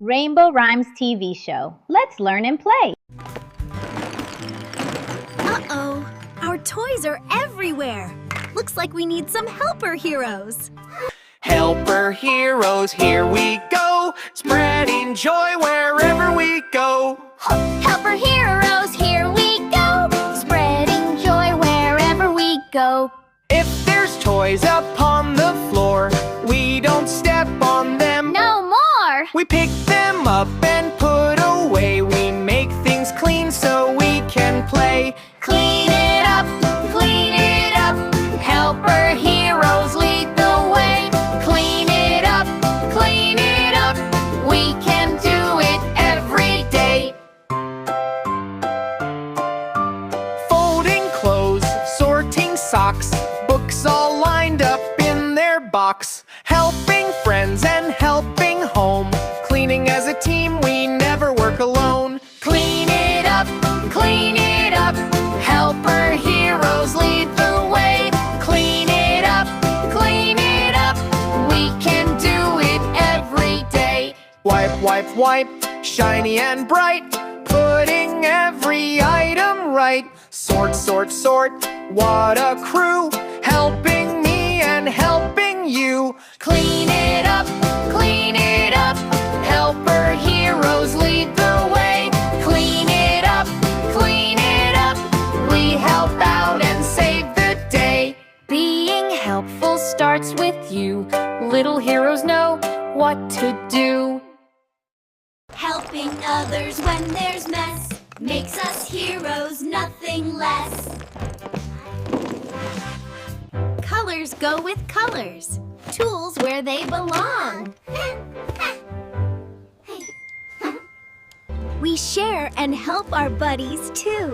Rainbow Rhymes TV show. Let's learn and play. Uh-oh, our toys are everywhere. Looks like we need some helper heroes. Helper heroes, here we go, spreading joy wherever we go. Helper heroes, here we go, spreading joy wherever we go. If there's toys upon the floor, we don't step on them. No more! We pick them up and put away. We make things clean so we can play. Clean it up, clean it up. Helper heroes lead the way. Clean it up, clean it up. We can do it every day. Folding clothes, sorting socks, books all lined up in their box. Helping friends and helping home. Cleaning as a team, we never work alone. Clean it up, clean it up. Helper heroes lead the way. Clean it up, clean it up. We can do it every day. Wipe, wipe, wipe, shiny and bright. Putting every item right. Sort, sort, sort, what a crew. Helping me and helping you. Clean it up, clean it up. Helper heroes lead the way. Clean it up, clean it up. We help out and save the day. Being helpful starts with you. Little heroes know what to do. Helping others when there's mess makes us heroes, nothing less. Colors go with colors. Tools where they belong. We share and help our buddies too.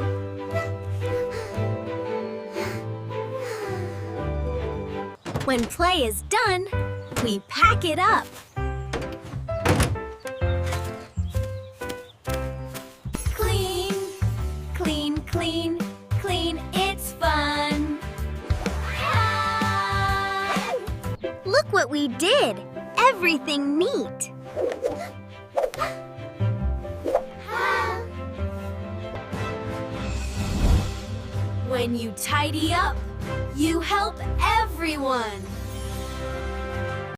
When play is done, we pack it up. Clean, clean, clean, clean, it's fun. Look what we did! Everything neat! When you tidy up, you help everyone.